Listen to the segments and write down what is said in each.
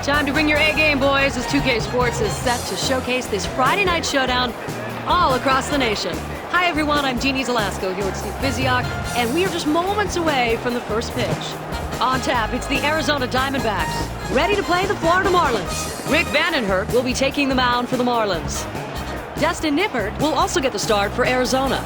Time to bring your A game, boys, as 2K Sports is set to showcase this Friday night showdown all across the nation. Hi, everyone. I'm Jeannie Zelasco here with Steve Biziak, and we are just moments away from the first pitch. On tap, it's the Arizona Diamondbacks, ready to play the Florida Marlins. Rick Vandenhert will be taking the mound for the Marlins. Dustin Nippert will also get the start for Arizona.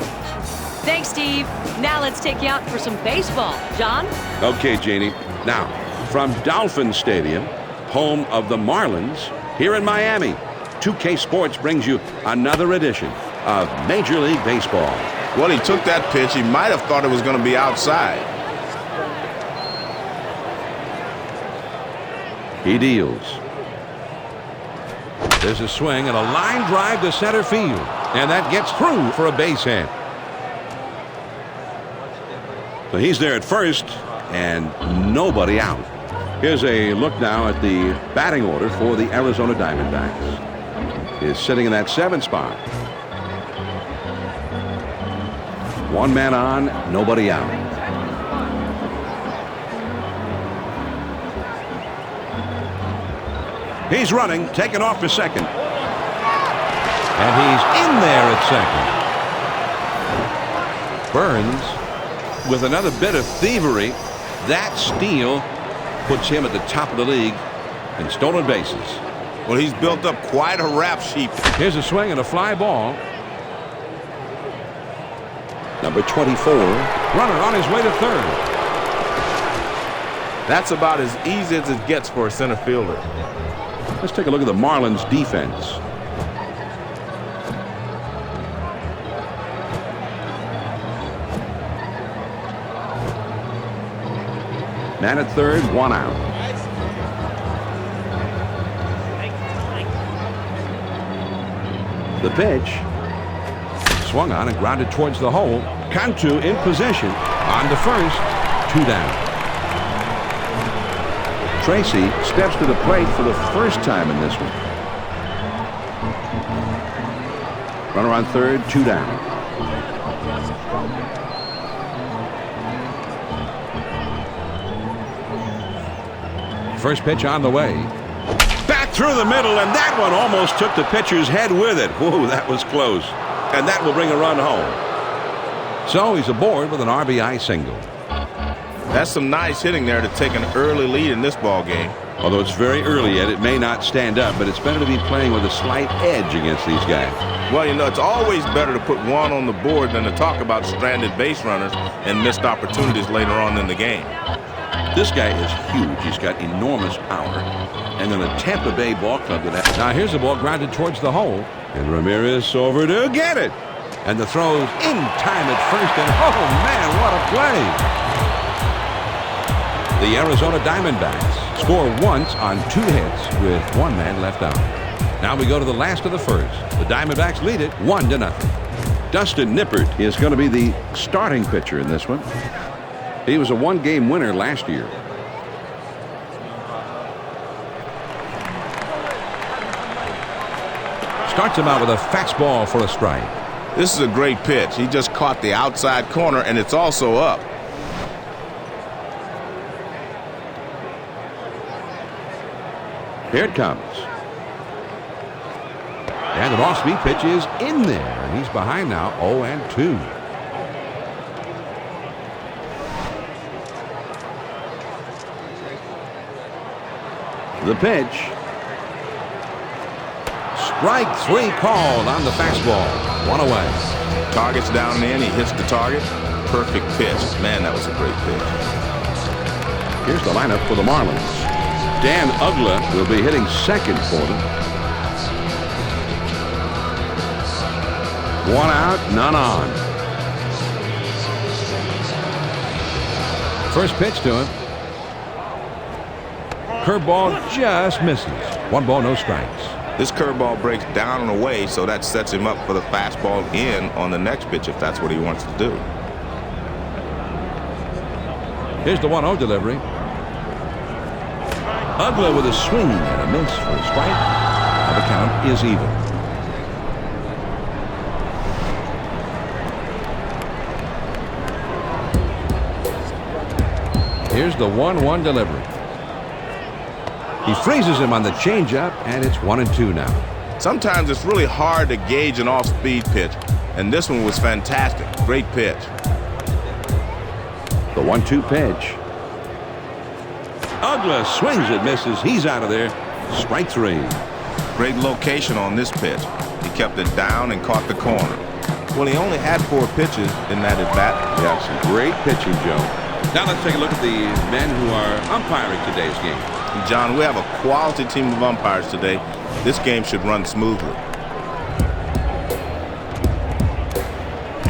Thanks, Steve. Now let's take you out for some baseball. John? Okay, Jeannie. Now, from Dolphin Stadium, home of the Marlins, here in Miami, 2K Sports brings you another edition of Major League Baseball. Well, he took that pitch. He might have thought it was going to be outside. He deals. There's a swing and a line drive to center field, and that gets through for a base hit. So he's there at first, and nobody out. Here's a look now at the batting order for the Arizona Diamondbacks. Is sitting in that 7th spot. One man on, nobody out. He's running, taking off for second. And he's in there at second. Burns with another bit of thievery. That steal puts him at the top of the league in stolen bases. Well, he's built up quite a rap sheet. Here's a swing and a fly ball. Number 24. Runner on his way to third. That's about as easy as it gets for a center fielder. Let's take a look at the Marlins defense. Man at third, one out. The pitch. Swung on and grounded towards the hole. Cantu in position. On to first. 2 down. Tracy steps to the plate for the first time in this one. Runner on third, 2 down. First pitch on the way. Back through the middle, and that one almost took the pitcher's head with it. Whoa, that was close. And that will bring a run home. So he's aboard with an RBI single. That's some nice hitting there to take an early lead in this ball game. Although it's very early yet, it may not stand up, but it's better to be playing with a slight edge against these guys. Well, you know, it's always better to put one on the board than to talk about stranded base runners and missed opportunities later on in the game. This guy is huge. He's got enormous power. And then a Tampa Bay ball club that has. Now here's the ball grounded towards the hole. And Ramirez over to get it. And the throw's in time at first. And oh, man, what a play. The Arizona Diamondbacks score once on 2 hits with 1 man left out. Now we go to the last of the first. The Diamondbacks lead it 1-0. Dustin Nippert is going to be the starting pitcher in this one. He was a 1-game winner last year. Starts him out with a fastball for a strike. This is a great pitch. He just caught the outside corner, and it's also up. Here it comes. And an off-speed pitch is in there. And he's behind now, 0-2. The pitch. Strike 3 called on the fastball. 1 away. Target's down and in. He hits the target. Perfect pitch. Man, that was a great pitch. Here's the lineup for the Marlins. Dan Uggla will be hitting second for them. 1 out, none on. First pitch to him. Curveball just misses. 1 ball, no strikes. This curveball breaks down and away, so that sets him up for the fastball in on the next pitch if that's what he wants to do. Here's the 1-0 delivery. Uggla with a swing and a miss for a strike. Now the count is even. Here's the 1-1 delivery. He freezes him on the changeup, and it's 1-2 now. Sometimes it's really hard to gauge an off-speed pitch, and this one was fantastic. Great pitch. The 1-2 pitch. Ugla swings it, misses. He's out of there. Strike 3. Great location on this pitch. He kept it down and caught the corner. Well, he only had 4 pitches in that at-bat. Yeah, some great pitching, Joe. Now let's take a look at the men who are umpiring today's game. John, we have a quality team of umpires today. This game should run smoothly.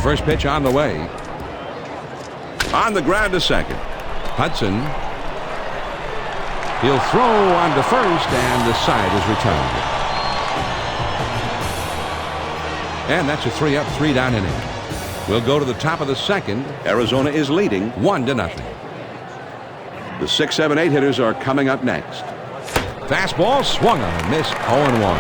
First pitch on the way. On the ground to second. Hudson. He'll throw on to first, and the side is returned. And that's a 3-up, 3-down inning. We'll go to the top of the second. Arizona is leading 1-0. The 6, 7, 8 hitters are coming up next. Fastball swung on and missed. 0-1.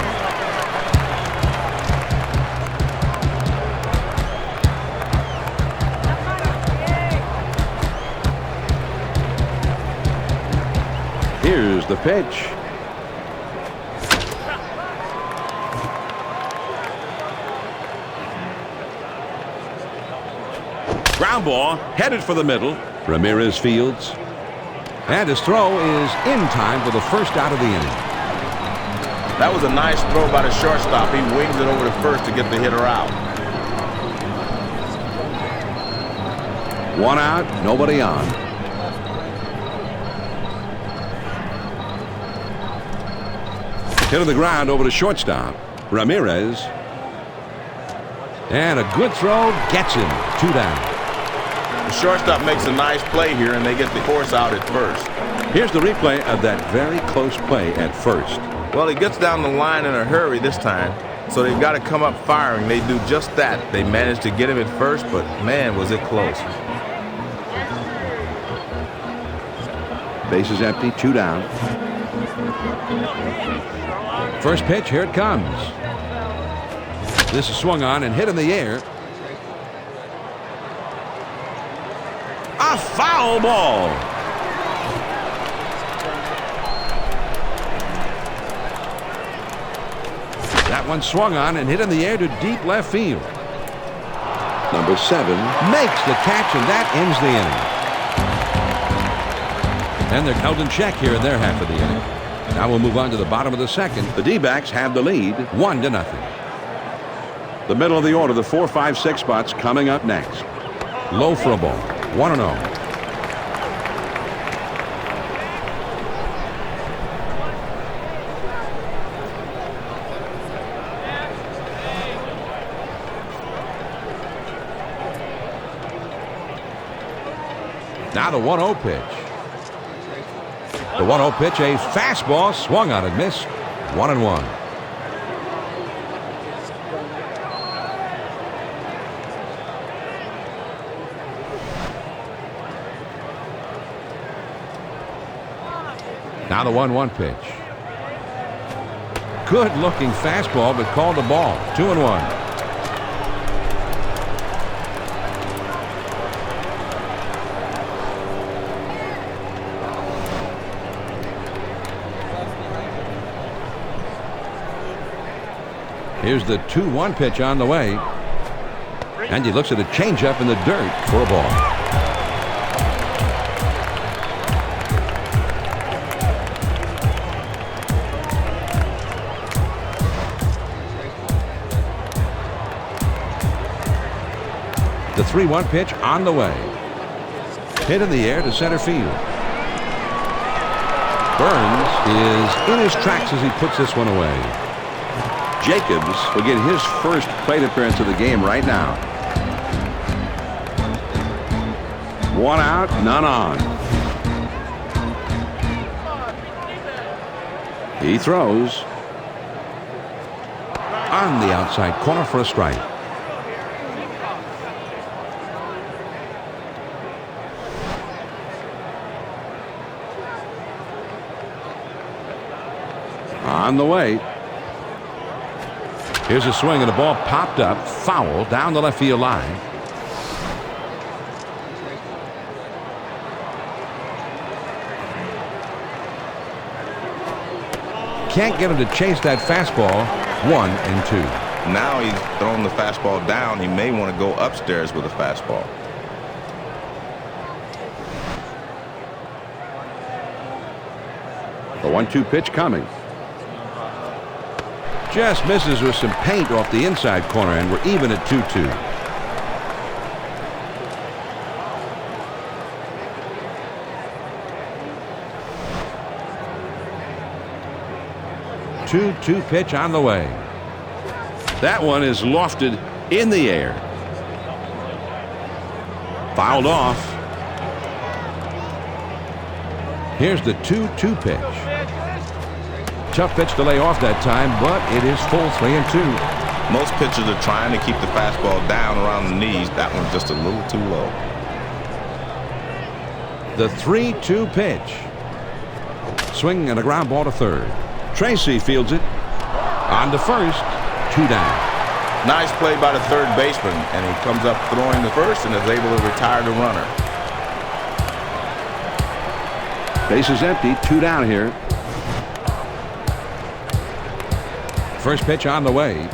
Here's the pitch. Ground ball headed for the middle. Ramirez fields. And his throw is in time for the first out of the inning. That was a nice throw by the shortstop. He wings it over to first to get the hitter out. 1 out, nobody on. Hit to the ground over to shortstop. Ramirez. And a good throw gets him. 2 down. The shortstop makes a nice play here, and they get the force out at first. Here's the replay of that very close play at first. Well, he gets down the line in a hurry this time, so they've got to come up firing. They do just that. They managed to get him at first, but man, was it close. Base is empty, 2 down. First pitch, here it comes. This is swung on and hit in the air. A foul ball. That one swung on and hit in the air to deep left field. Number 7 makes the catch, and that ends the inning. And they're held in check here in their half of the inning. Now we'll move on to the bottom of the second. The D-backs have the lead 1-0. The middle of the order, the 4, 5, 6 spots coming up next. Low for a ball. 1-0. Now the 1-0 pitch. The 1-0 pitch, a fastball swung on and missed. 1-1. Now the 1-1 pitch. Good looking fastball, but called the ball. 2-1. Here's the 2-1 pitch on the way. And he looks at a changeup in the dirt for a ball. The 3-1 pitch on the way. Hit in the air to center field. Burns is in his tracks as he puts this one away. Jacobs will get his first plate appearance of the game right now. 1 out, none on. He throws on the outside corner for a strike. On the way. Here's a swing, and the ball popped up, foul, down the left field line. can't get him to chase that fastball. 1-2. Now he's throwing the fastball down. He may want to go upstairs with a fastball. The 1-2 pitch coming. Just misses with some paint off the inside corner, and we're even at 2-2. Two pitch on the way. That one is lofted in the air. Fouled off. Here's the 2-2 pitch. Tough pitch to lay off that time, but it is full 3-2. Most pitchers are trying to keep the fastball down around the knees. That one's just a little too low. The 3-2 pitch. Swing and a ground ball to third. Tracy fields it. On to first. 2 down. Nice play by the third baseman, and he comes up throwing the first and is able to retire the runner. Base is empty. 2 down here. First pitch on the way.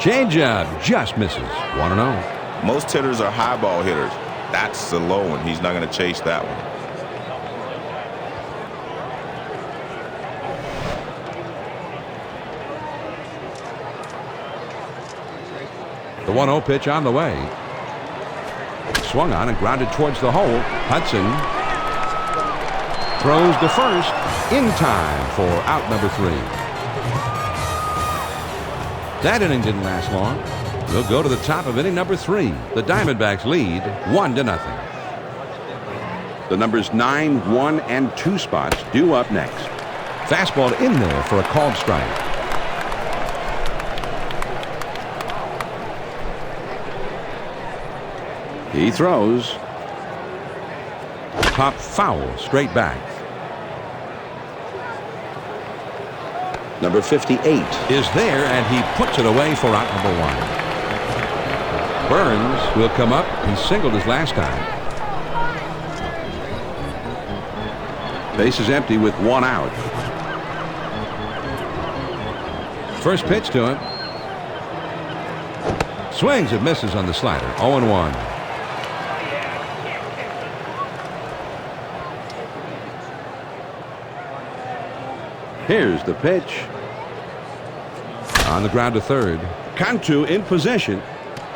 Changeup just misses. 1-0. Most hitters are high ball hitters. That's a low one. He's not going to chase that one. The 1-0 pitch on the way. Swung on and grounded towards the hole. Hudson throws to first in time for out number 3. That inning didn't last long. We'll go to the top of inning number 3. The Diamondbacks lead 1-0. The numbers 9, 1, and 2 spots due up next. Fastball in there for a called strike. He throws. Pop foul straight back. Number 58 is there, and he puts it away for out number 1. Burns will come up. He singled his last time. Base is empty with 1 out. First pitch to him. Swings and misses on the slider. 0-1. Here's the pitch. On the ground to third. Cantu in possession.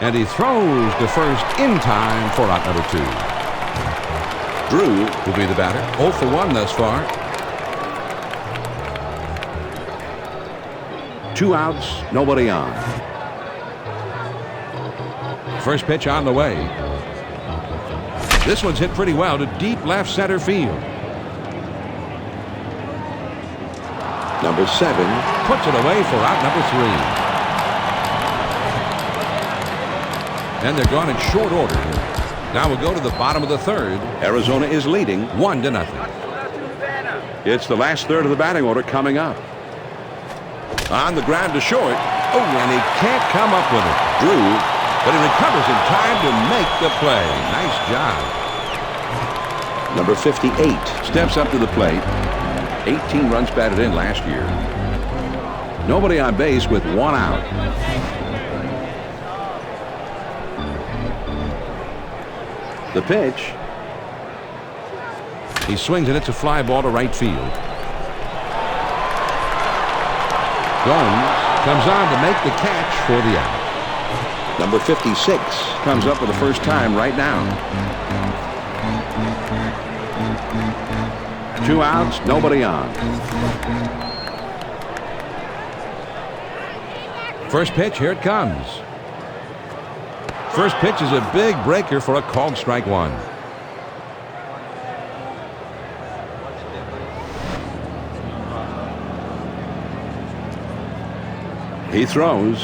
And he throws to first in time for out number 2. Drew will be the batter. 0 for 1 thus far. 2 outs, nobody on. First pitch on the way. This one's hit pretty well to deep left center field. Number 7 puts it away for out number 3. And they're gone in short order. Now we'll go to the bottom of the third. Arizona is leading 1-0. It's the last third of the batting order coming up. On the ground to short. Oh, and he can't come up with it. Drew, but he recovers in time to make the play. Nice job. Number 58 steps up to the plate. 18 runs batted in last year. Nobody on base with 1 out. The pitch. He swings and it's a fly ball to right field. Gomes comes on to make the catch for the out. Number 56 comes up for the first time right now. 2 outs, nobody on. First pitch, here it comes. First pitch is a big breaker for a called strike 1. He throws.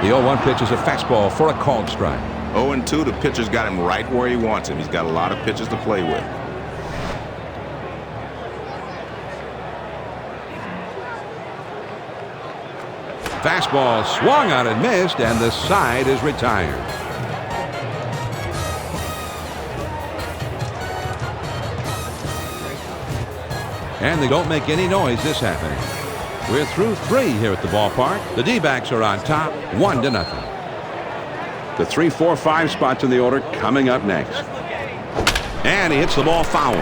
The 0-1 pitch is a fastball for a called strike. 0-2, the pitcher's got him right where he wants him. He's got a lot of pitches to play with. Fastball swung on and missed, and the side is retired. And they don't make any noise this happening. We're through 3 here at the ballpark. The D-backs are on top, 1-0. The 3, 4, 5 spots in the order coming up next. And he hits the ball foul.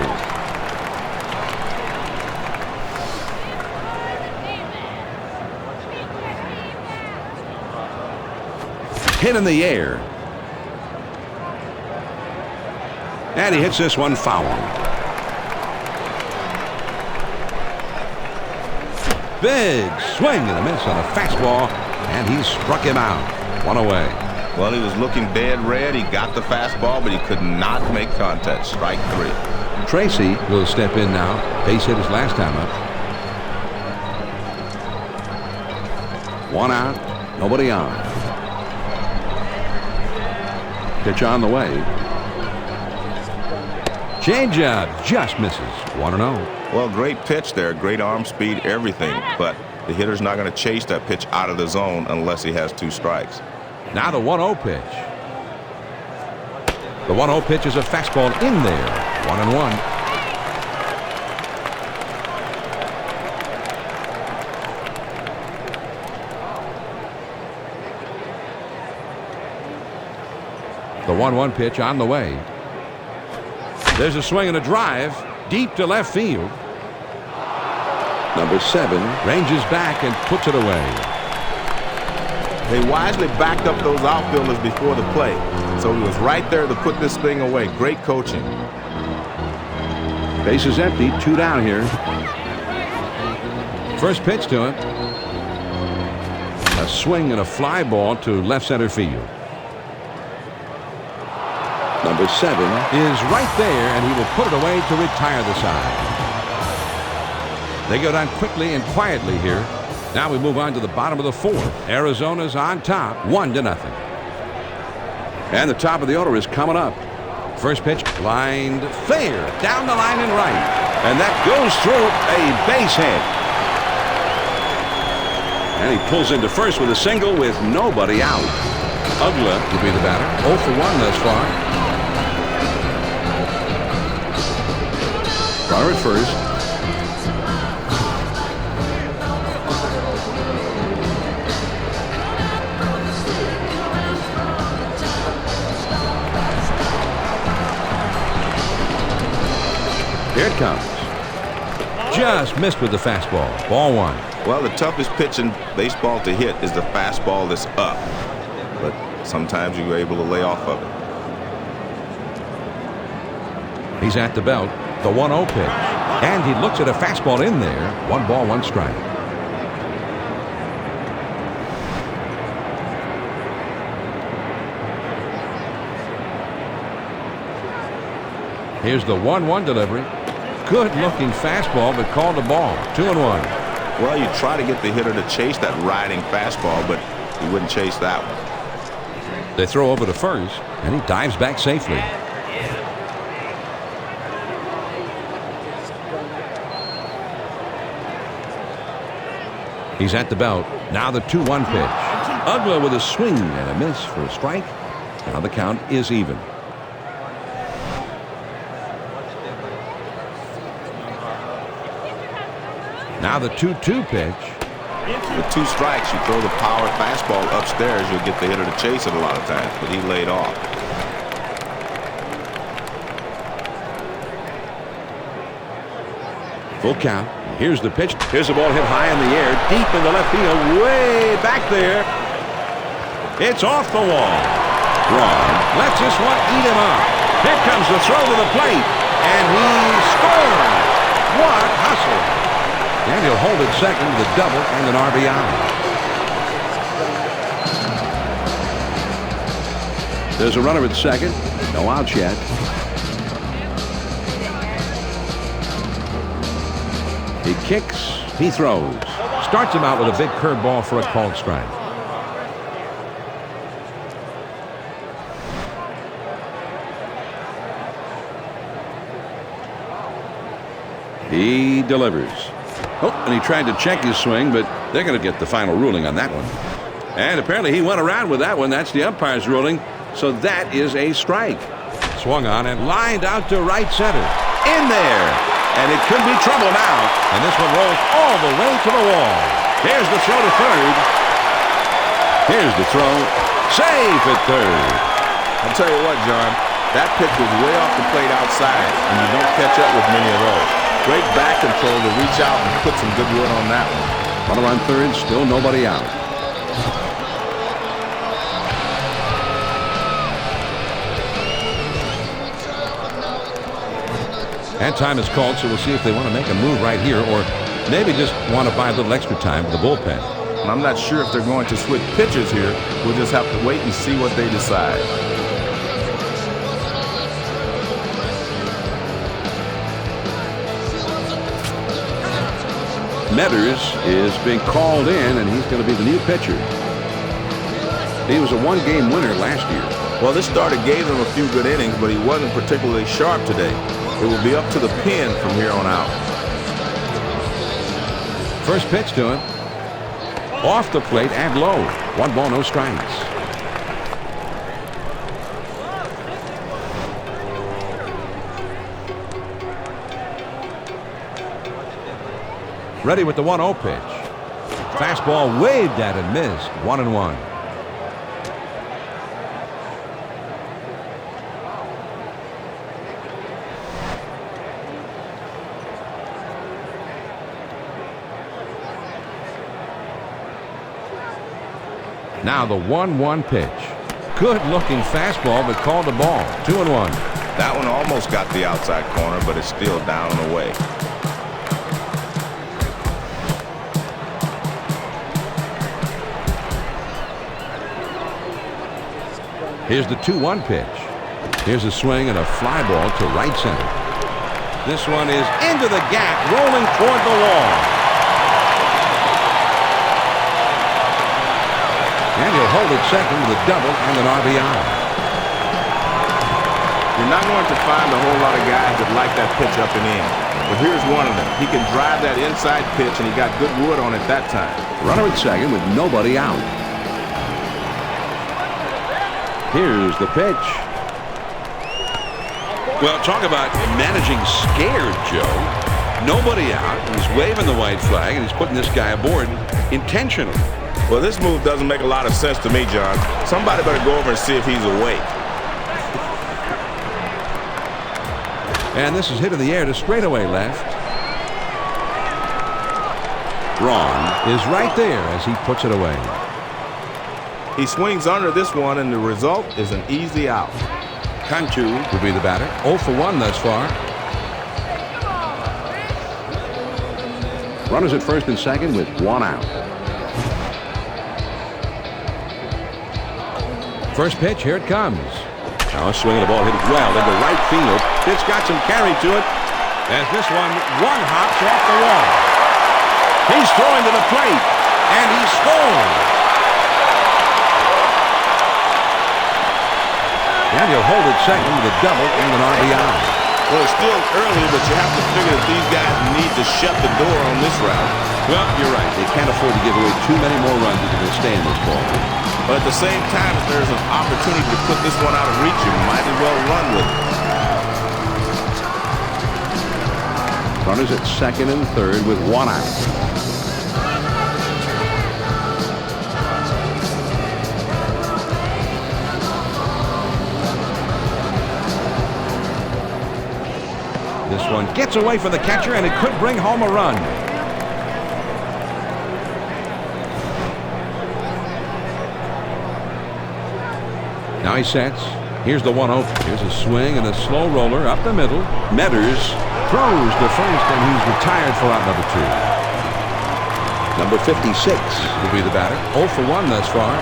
Hit in the air. And he hits this one foul. Big swing and a miss on a fastball, and he struck him out. 1 away. Well, he was looking dead red. He got the fastball, but he could not make contact. Strike 3. Tracy will step in now. Base hit his last time up. 1 out, nobody on. Pitch on the way. Changeup just misses. 1-0. Well, great pitch there. Great arm speed, everything. But the hitter's not going to chase that pitch out of the zone unless he has 2 strikes. Now the 1-0 pitch. The 1-0 pitch is a fastball in there. 1-1. The 1-1 pitch on the way. There's a swing and a drive deep to left field. Number 7 ranges back and puts it away. They wisely backed up those outfielders before the play, so he was right there to put this thing away. Great coaching. Base is empty, 2 down here. First pitch to him. A swing and a fly ball to left center field. Number 7 is right there, and he will put it away to retire the side. They go down quickly and quietly here. Now we move on to the bottom of the 4th. Arizona's on top, 1-0. And the top of the order is coming up. First pitch, lined fair, down the line and right. And that goes through a base hit. And he pulls into first with a single with nobody out. Ugla will be the batter. 0 for 1 thus far. Runner at first. Here it comes. Just missed with the fastball. Ball 1. Well, the toughest pitch in baseball to hit is the fastball that's up. But sometimes you're able to lay off of it. He's at the belt. The 1-0 pitch. And he looks at a fastball in there. 1 ball, 1 strike. Here's the 1-1 delivery. Good-looking fastball, but called a ball. 2-1. Well, you try to get the hitter to chase that riding fastball, but he wouldn't chase that one. They throw over to first, and he dives back safely. He's at the belt. Now the 2-1 pitch. Ugla with a swing and a miss for a strike. Now the count is even. Now the 2-2 pitch. With 2 strikes, you throw the power fastball upstairs, you'll get the hitter to chase it a lot of times, but he laid off. Full count. Here's the pitch. Here's the ball hit high in the air, deep in the left field, way back there. It's off the wall. Braun lets this one eat him up. Here comes the throw to the plate, and he scores. What hustle. And he'll hold it second with a double and an RBI. There's a runner at second. No outs yet. He kicks, he throws. Starts him out with a big curveball for a called strike. He delivers. Oh, and he tried to check his swing, but they're going to get the final ruling on that one. And apparently he went around with that one. That's the umpire's ruling. So that is a strike. Swung on and lined out to right center. In there. And it could be trouble now. And this one rolls all the way to the wall. Here's the throw to third. Here's the throw. Safe at third. I'll tell you what, John. That pitch was way off the plate outside, and you don't catch up with many of those. Great back control to reach out and put some good wood on that one. Runner on third, still nobody out. And time is called, so we'll see if they want to make a move right here or maybe just want to buy a little extra time with the bullpen. I'm not sure if they're going to switch pitchers here. We'll just have to wait and see what they decide. Metters is being called in, and he's going to be the new pitcher. He was a one-game winner last year. Well, this starter gave him a few good innings, but he wasn't particularly sharp today. It will be up to the pen from here on out. First pitch to him. Off the plate and low. 1 ball, no strikes. Ready with the 1-0 pitch. Fastball waved at and missed. 1-1. Now the 1-1 pitch. Good looking fastball, but called the ball. 2-1. That one almost got the outside corner, but it's still down and away. Here's the 2-1 pitch. Here's a swing and a fly ball to right center. This one is into the gap, rolling toward the wall. And he'll hold it second with a double and an RBI. You're not going to find a whole lot of guys that like that pitch up and in. But here's one of them. He can drive that inside pitch, and he got good wood on it that time. Runner at second with nobody out. Here's the pitch. Well, talk about managing scared, Joe. Nobody out. He's waving the white flag, and he's putting this guy aboard intentionally. Well, this move doesn't make a lot of sense to me, John. Somebody better go over and see if he's awake. And this is hit in the air to straightaway left. Braun is right there as he puts it away. He swings under this one, and the result is an easy out. Cantu will be the batter. 0 for 1 thus far. Runners at first and second with 1 out. First pitch, here it comes. Now a swing of the ball hit well into right field. It's got some carry to it as this one hops off the wall. He's throwing to the plate, and he scores. And he'll hold it second with a double and an RBI. Well, it's still early, but you have to figure that these guys need to shut the door on this route. Well, you're right. They can't afford to give away too many more runs if they're going to stay in this ball. But at the same time, if there's an opportunity to put this one out of reach, you might as well run with it. Runners at second and third with 1 out. This one gets away from the catcher, and it could bring home a run. Now he sets. Here's the 1-0. Here's a swing and a slow roller up the middle. Metters throws to first, and he's retired for out number 2. Number 56 will be the batter. 0 for 1 thus far.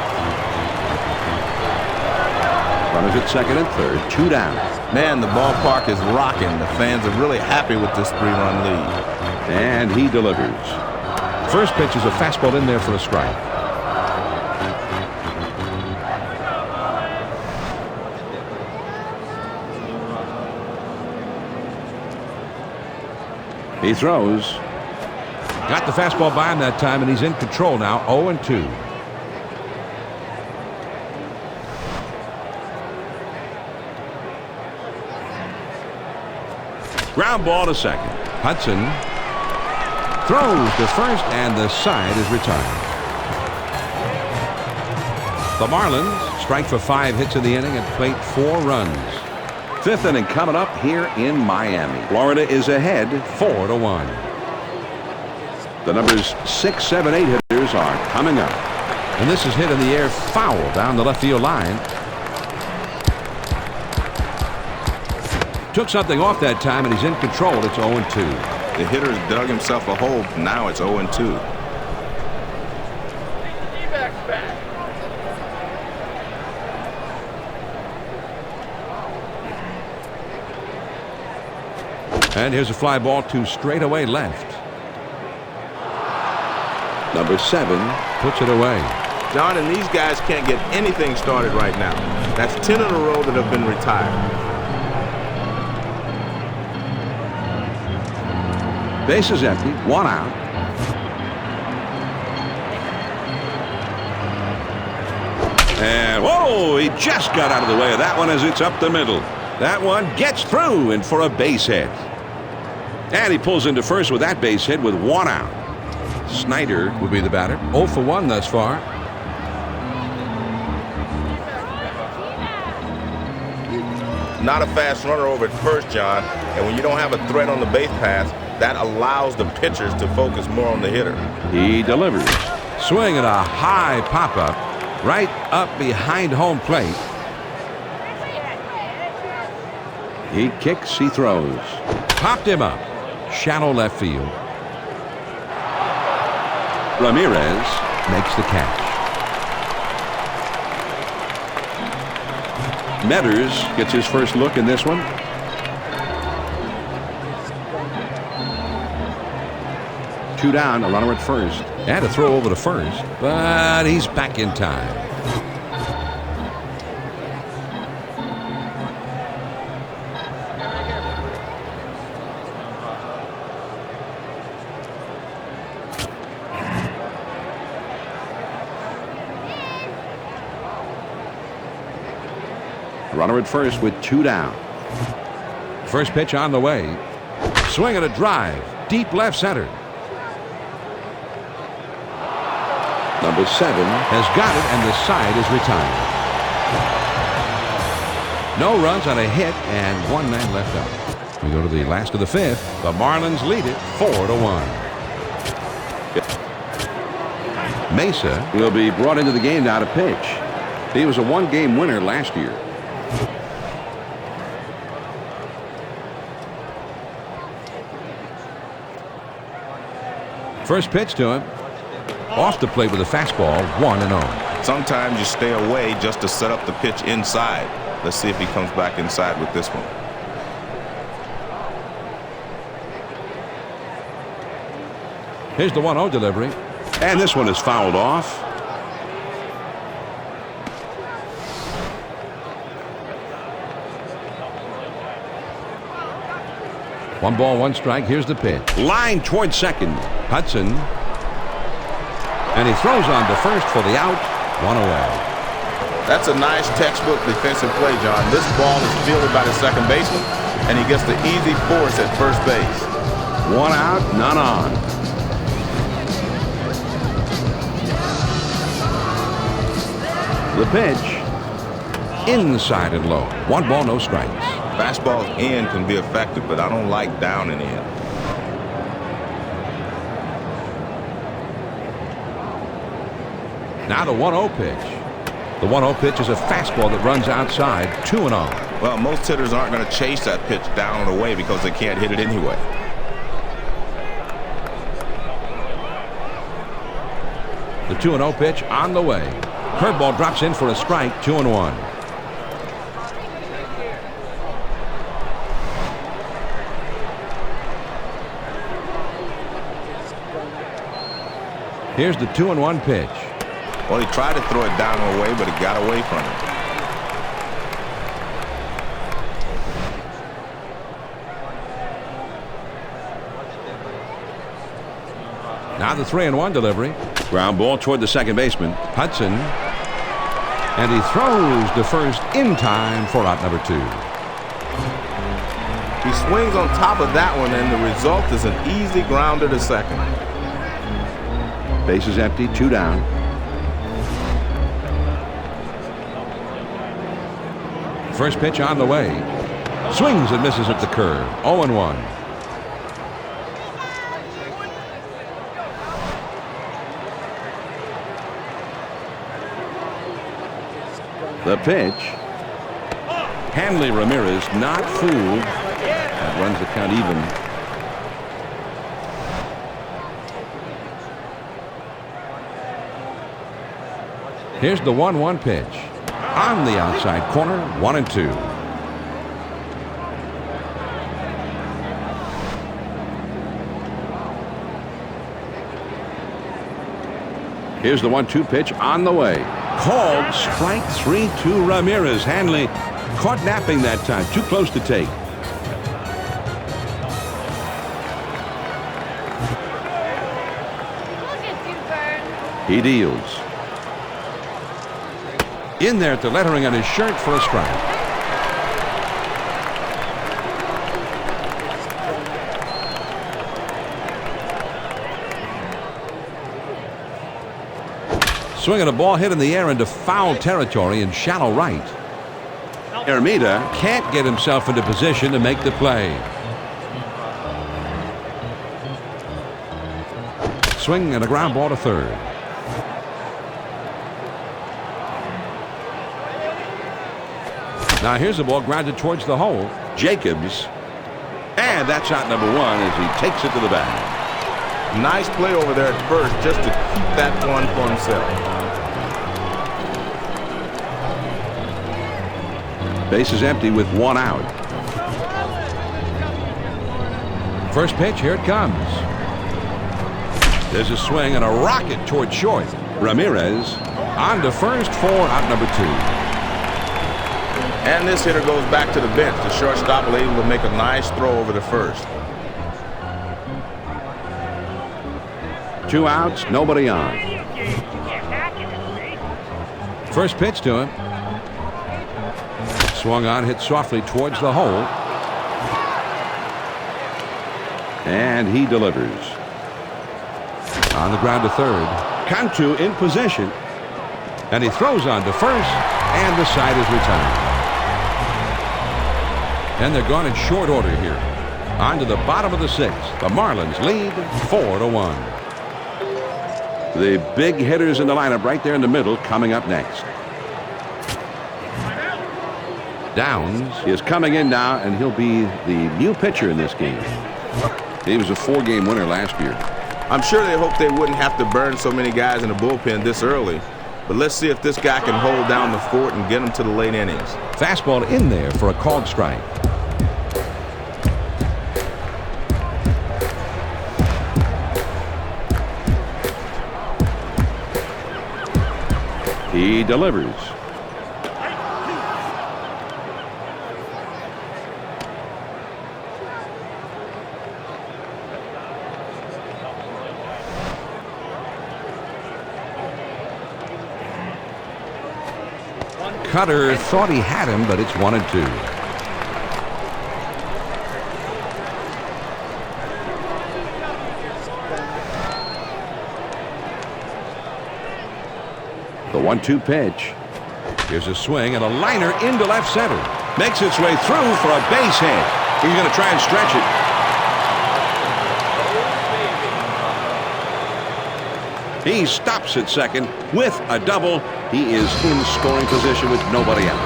Runners at second and third. 2 down. Man, the ballpark is rocking. The fans are really happy with this 3-run lead. And he delivers. First pitch is a fastball in there for a strike. He throws. Got the fastball by him that time, and he's in control now. 0-2. Ground ball to second. Hudson throws to first, and the side is retired. The Marlins strike for 5 hits in the inning and plate 4 runs. 5th inning coming up here in Miami. Florida is ahead 4-1. The numbers 6, 7, 8 hitters are coming up. And this is hit in the air foul down the left field line. Took something off that time, and he's in control. It's 0-2. The hitter has dug himself a hole. Now it's 0-2. And here's a fly ball to straightaway left. Number 7 puts it away. John, and these guys can't get anything started right now. That's 10 in a row that have been retired. Base is empty, 1 out. And whoa, he just got out of the way of that one as it's up the middle. That one gets through and for a base hit. And he pulls into first with that base hit with 1 out. Snyder will be the batter. 0 for 1 thus far. Not a fast runner over at first, John. And when you don't have a threat on the base pass, that allows the pitchers to focus more on the hitter. He delivers. Swing at a high pop-up right up behind home plate. He kicks, he throws. Popped him up. Shallow left field. Ramirez makes the catch. Metters gets his first look in this one. Two down, a runner at first. And a throw over to first, but he's back in time. Runner at first with 2 down. First pitch on the way. Swing and a drive. Deep left center. Number 7 has got it, and the side is retired. No runs on a hit, and 1 man left out. We go to the last of the 5th. The Marlins lead it 4-1. Mesa will be brought into the game now to pitch. He was a 1-game winner last year. First pitch to him. Off the plate with a fastball, 1-0. Sometimes you stay away just to set up the pitch inside. Let's see if he comes back inside with this one. Here's the 1-0 delivery. And this one is fouled off. One ball, 1 strike. Here's the pitch. Line towards second. Hudson. And he throws on to first for the out. 1 away. That's a nice textbook defensive play, John. This ball is fielded by the second baseman, and he gets the easy force at first base. 1 out, none on. The pitch. Inside and low. 1 ball, no strikes. Fastballs in can be effective, but I don't like down and in. Now the 1-0 pitch. The 1-0 pitch is a fastball that runs outside. 2-0. Well, most hitters aren't going to chase that pitch down and away because they can't hit it anyway. The 2-0 pitch on the way. Curveball drops in for a strike. 2-1. Here's the 2-1 pitch. Well, he tried to throw it down and away, but it got away from him. Now the 3-1 delivery. Ground ball toward the second baseman, Hudson. And he throws to first in time for out number 2. He swings on top of that one, and the result is an easy grounder to second. Base is empty, 2 down. First pitch on the way. Swings and misses at the curve. 0-1. The pitch. Hanley Ramirez not fooled. That runs the count even. Here's the 1-1 pitch. On the outside corner, 1-2. Here's the 1-2 pitch on the way. Called strike 3 to Ramirez. Hanley caught napping that time. Too close to take. He deals. In there at the lettering on his shirt for a strike. Swinging a ball hit in the air into foul territory in shallow right. Ermita can't get himself into position to make the play. Swing and a ground ball to third. Now here's the ball grounded towards the hole. Jacobs. And that's out number 1 as he takes it to the bag. Nice play over there at first just to keep that one for himself. Base is empty with 1 out. First pitch, here it comes. There's a swing and a rocket toward short. Ramirez on to first for out number 2. And this hitter goes back to the bench. The shortstop was able to make a nice throw over to first. 2 outs, nobody on. First pitch to him. Swung on, hit softly towards the hole. And he delivers. On the ground to third. Cantu in position. And he throws on to first. And the side is retired. And they're gone in short order here. On to the bottom of the 6th. The Marlins lead 4-1. The big hitters in the lineup right there in the middle coming up next. Downs is coming in now, and he'll be the new pitcher in this game. He was a 4-game winner last year. I'm sure they hope they wouldn't have to burn so many guys in the bullpen this early. But let's see if this guy can hold down the fort and get him to the late innings. Fastball in there for a called strike. He delivers. Cutter thought he had him, but it's 1-2. The 1-2 pitch. Here's a swing and a liner into left center. Makes its way through for a base hit. He's going to try and stretch it. He stops at second with a double. He is in scoring position with nobody out.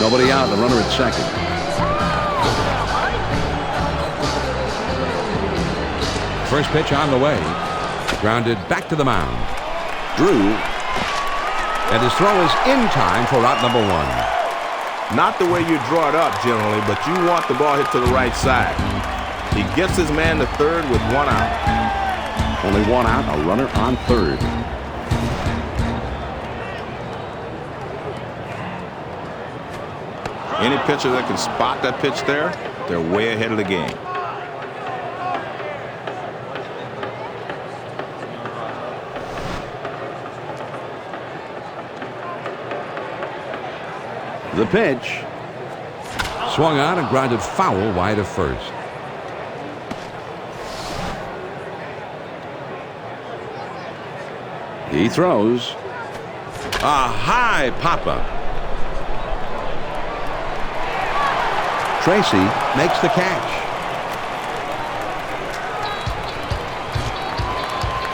Nobody out, the runner at second. First pitch on the way. Grounded back to the mound. Drew. And his throw is in time for out number 1. Not the way you draw it up generally, but you want the ball hit to the right side. He gets his man to third with 1 out. Only 1 out, a runner on third. Any pitcher that can spot that pitch there, they're way ahead of the game. The pitch. Swung on and grounded foul wide of first. He throws. A high pop-up. Tracy makes the catch.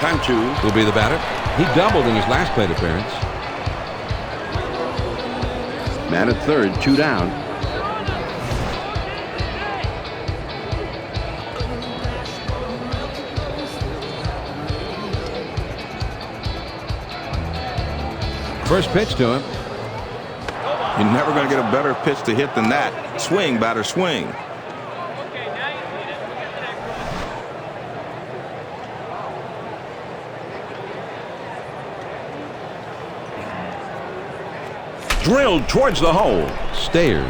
Cantu will be the batter. He doubled in his last plate appearance. Man at third, 2 down. First pitch to him. You're never going to get a better pitch to hit than that. Swing, batter, swing. Drilled towards the hole. Stayers.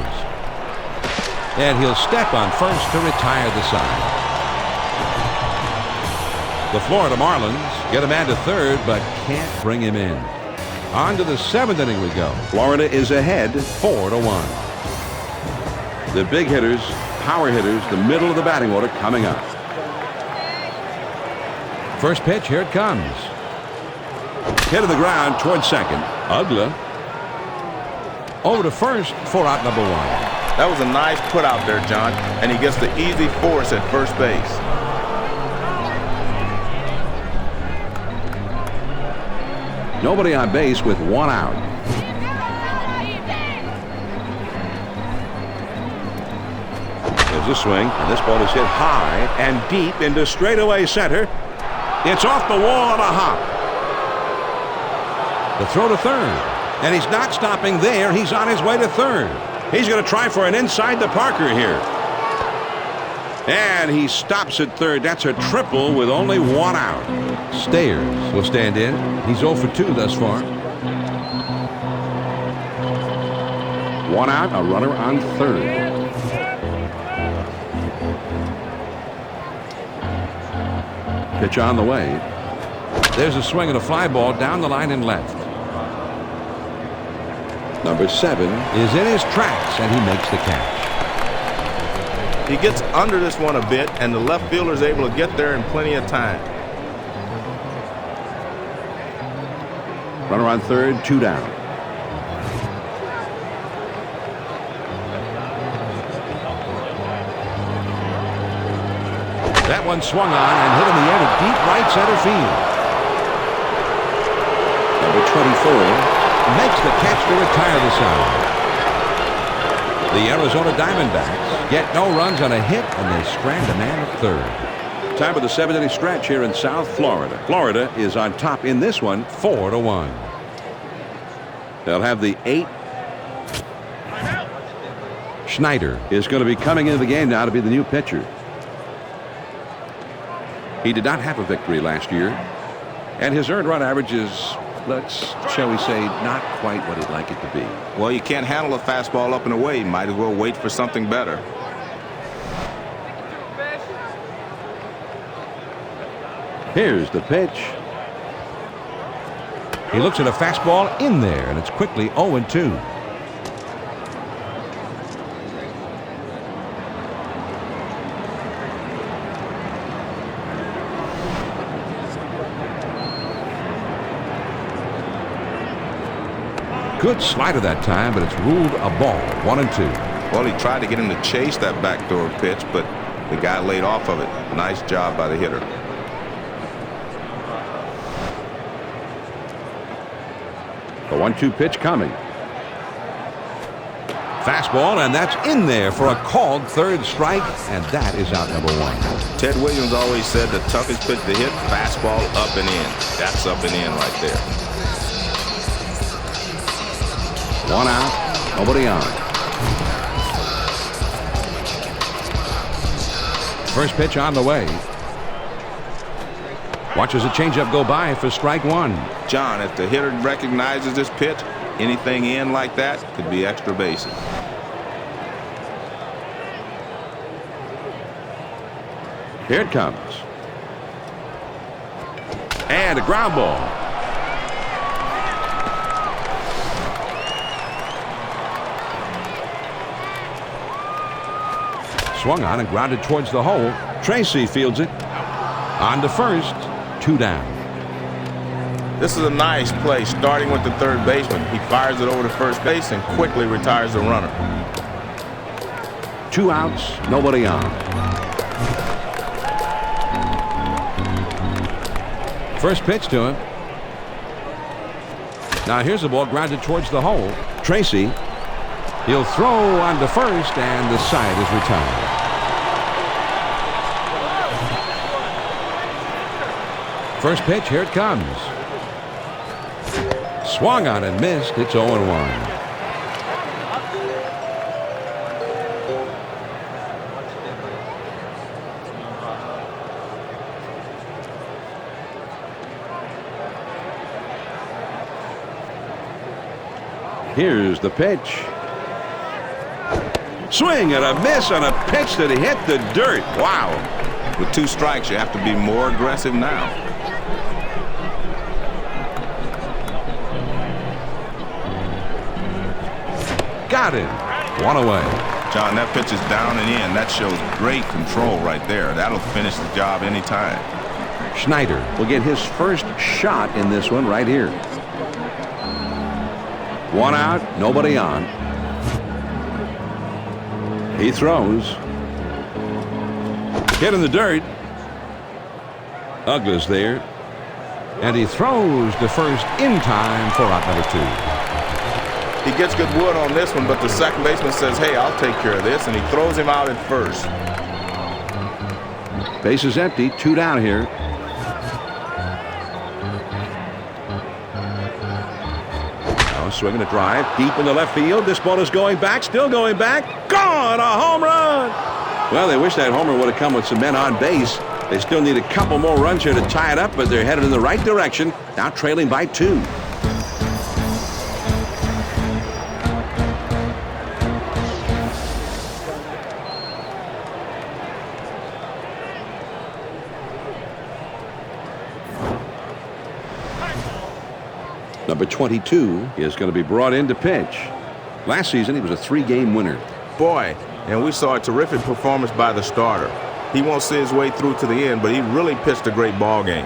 And he'll step on first to retire the side. The Florida Marlins get a man to third, but can't bring him in. On to the 7th inning we go. Florida is ahead 4-1. The big hitters, power hitters, the middle of the batting order coming up. First pitch, here it comes. Hit to the ground towards second. Ugla. Over to first for out number 1. That was a nice put out there, John, and he gets the easy force at first base. Nobody on base with 1 out. There's a swing, and this ball is hit high and deep into straightaway center. It's off the wall on a hop. The throw to third, and he's not stopping there. He's on his way to third. He's going to try for an inside the Parker here. And he stops at third. That's a triple with only 1 out. Stayers will stand in. He's 0 for 2 thus far. 1 out, a runner on third. Pitch on the way. There's a swing and a fly ball down the line and left. Number 7 is in his tracks, and he makes the catch. He gets under this one a bit, and the left fielder is able to get there in plenty of time. Runner on third, 2 down. That one swung on and hit in the air to deep right center field. Number 24 makes the catch to retire the side. The Arizona Diamondbacks get no runs on a hit, and they strand a man at third. Time of the 7th inning stretch here in South Florida. Florida is on top in this one, 4-1. They'll have the 8th. Schneider is going to be coming into the game now to be the new pitcher. He did not have a victory last year, and his earned run average is, shall we say, not quite what he'd like it to be. Well, you can't handle a fastball up and away. Might as well wait for something better. Here's the pitch. He looks at a fastball in there, and it's quickly 0-2. Good slider that time, but it's ruled a ball, 1-2. Well, he tried to get him to chase that backdoor pitch, but the guy laid off of it. Nice job by the hitter. The 1-2 pitch coming. Fastball, and that's in there for a called third strike, and that is out number 1. Ted Williams always said the toughest pitch to hit, fastball up and in. That's up and in right there. 1 out, nobody on. First pitch on the way. Watches a changeup go by for strike 1. John, if the hitter recognizes this pitch, anything in like that could be extra bases. Here it comes. And a ground ball. Swung on and grounded towards the hole. Tracy fields it. On to first. 2 down. This is a nice play, starting with the third baseman. He fires it over to first base and quickly retires the runner. 2 outs, nobody on. First pitch to him. Now here's the ball grounded towards the hole. Tracy. He'll throw on to first, and the side is retired. First pitch, here it comes. Swung on and missed. It's 0-1. Here's the pitch. Swing and a miss on a pitch that hit the dirt. Wow. With 2 strikes, you have to be more aggressive now. Got it. 1 away. John, that pitch is down and in. That shows great control right there. That'll finish the job anytime. Schneider will get his first shot in this one right here. 1 out, nobody on. He throws. Hit in the dirt. Uggla's there. And he throws to first in time for out number 2. He gets good wood on this one, but the second baseman says, hey, I'll take care of this, and he throws him out at first. Base is empty, 2 down here. Swinging a drive deep in the left field. This ball is going back, still going back. Gone! A home run! Well, they wish that homer would have come with some men on base. They still need a couple more runs here to tie it up, but they're headed in the right direction. Now trailing by 2. Number 22 is going to be brought in to pitch. Last season, he was a 3-game winner. Boy, and we saw a terrific performance by the starter. He won't see his way through to the end, but he really pitched a great ball game.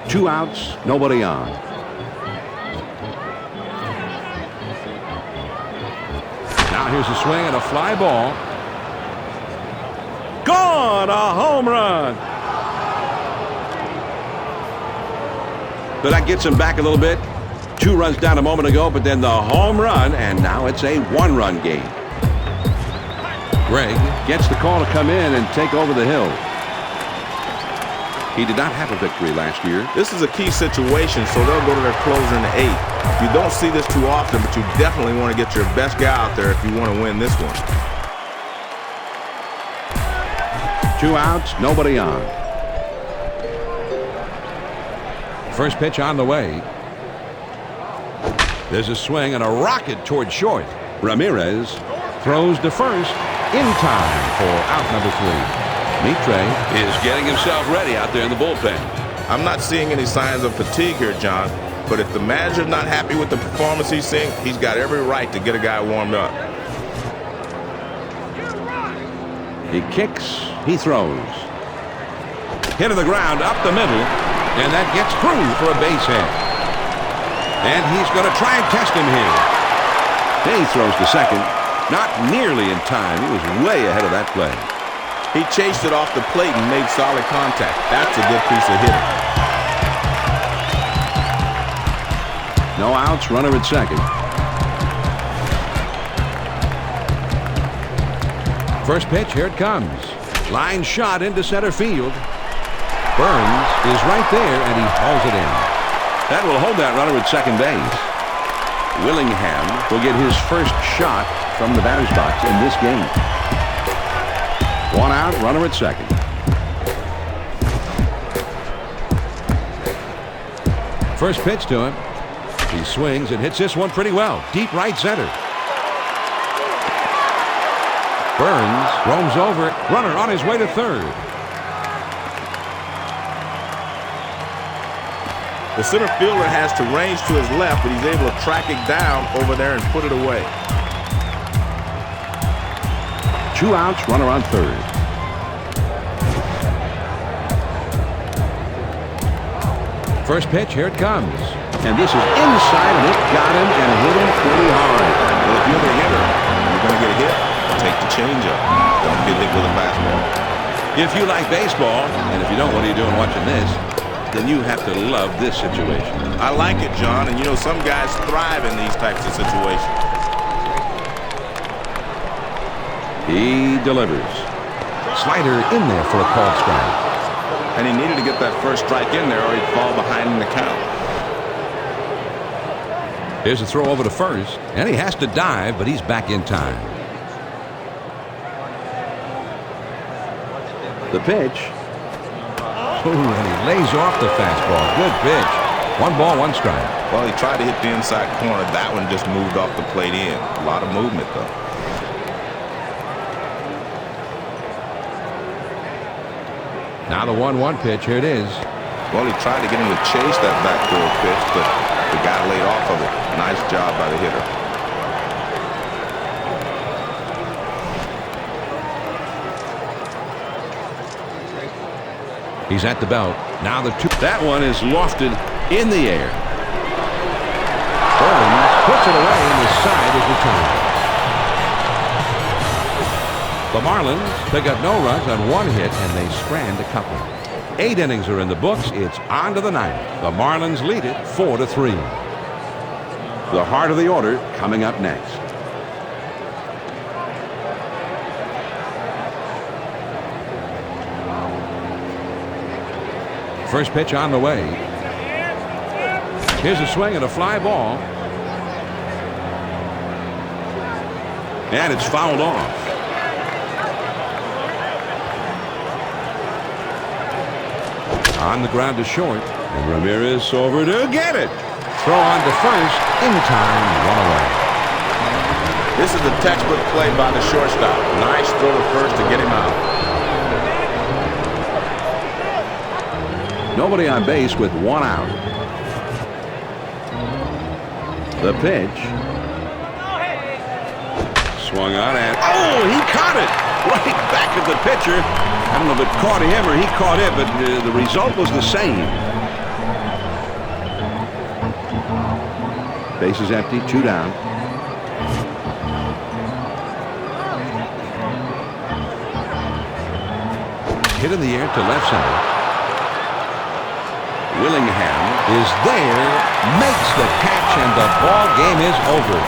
Two outs, nobody on. Now here's a swing and a fly ball. Gone! A home run! So that gets him back a little bit. 2 runs down a moment ago, but then the home run, and now it's a 1-run game. Greg gets the call to come in and take over the hill. He did not have a victory last year. This is a key situation, so they'll go to their closer in the 8th. You don't see this too often, but you definitely want to get your best guy out there if you want to win this one. 2 outs, nobody on. First pitch on the way. There's a swing and a rocket toward short. Ramirez throws to first in time for out number 3. Mitre is getting himself ready out there in the bullpen. I'm not seeing any signs of fatigue here, John, but if the manager's not happy with the performance he's seeing, he's got every right to get a guy warmed up. He kicks, he throws. Hit to the ground, up the middle, and that gets through for a base hit. And he's going to try and test him here. Then he throws to second. Not nearly in time. He was way ahead of that play. He chased it off the plate and made solid contact. That's a good piece of hitting. No outs, runner at second. First pitch, here it comes. Line shot into center field. Burns is right there, and he hauls it in. That will hold that runner at second base. Willingham will get his first shot from the batter's box in this game. 1 out, runner at second. First pitch to him. He swings and hits this one pretty well. Deep right center. Burns roams over it. Runner on his way to third. The center fielder has to range to his left, but he's able to track it down over there and put it away. 2 outs, runner on third. First pitch, here it comes. And this is inside, and it got him and hit him pretty hard. Well, if you're the hitter, you're going to get a hit. Take the changeup. Don't get hit with a fastball. If you like baseball, and if you don't, what are you doing watching this? Then you have to love this situation. I like it, John, and you know some guys thrive in these types of situations. He delivers. Slider in there for a called strike. And he needed to get that first strike in there or he'd fall behind in the count. Here's a throw over to first, and he has to dive, but he's back in time. The pitch. Ooh, and he lays off the fastball. Good pitch. 1 ball, 1 strike. Well, he tried to hit the inside corner. That one just moved off the plate in. A lot of movement, though. Now the 1-1 pitch. Here it is. Well, he tried to get him to chase that backdoor pitch, but the guy laid off of it. Nice job by the hitter. He's at the belt. Now the 2. That one is lofted in the air. Burns puts it away, and the side is returned. The Marlins pick up no runs on 1 hit, and they strand a couple. 8 innings are in the books. It's on to the 9th. The Marlins lead it 4-3. The heart of the order coming up next. First pitch on the way. Here's a swing and a fly ball. And it's fouled off. On the ground to short. And Ramirez over to get it. Throw on to first. In time. 1 away. This is a textbook play by the shortstop. Nice throw to first to get him out. Nobody on base with 1 out. The pitch. Swung on and he caught it right back at the pitcher. I don't know if it caught him or he caught it, but the result was the same. Base is empty, 2 down. Hit in the air to left center. Willingham is there, makes the catch, and the ball game is over.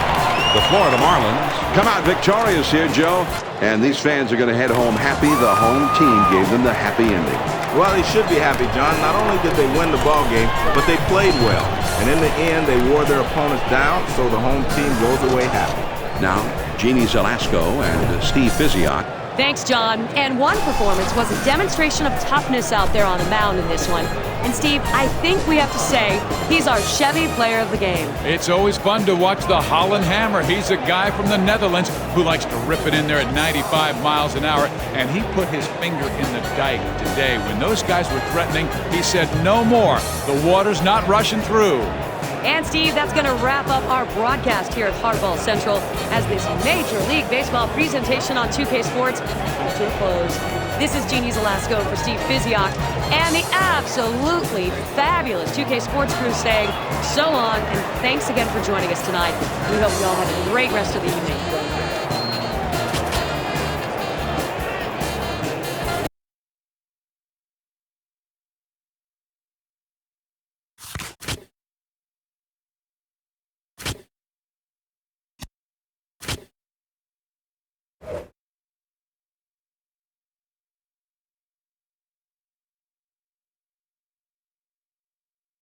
The Florida Marlins come out victorious here, Joe. And these fans are going to head home happy. The home team gave them the happy ending. Well, they should be happy, John. Not only did they win the ball game, but they played well. And in the end, they wore their opponents down, so the home team goes away happy. Now, Jeannie Zelasco and Steve Physioc. Thanks, John. And one performance was a demonstration of toughness out there on the mound in this one. And Steve, I think we have to say he's our Chevy player of the game. It's always fun to watch the Holland Hammer. He's a guy from the Netherlands who likes to rip it in there at 95 miles an hour. And he put his finger in the dike today. When those guys were threatening, he said, no more. The water's not rushing through. And Steve, that's going to wrap up our broadcast here at Hardball Central as this Major League Baseball presentation on 2K Sports comes to a close. This is Jeannie Zelasco for Steve Physioc and the absolutely fabulous 2K Sports crew saying so long and thanks again for joining us tonight. We hope you all have a great rest of the evening.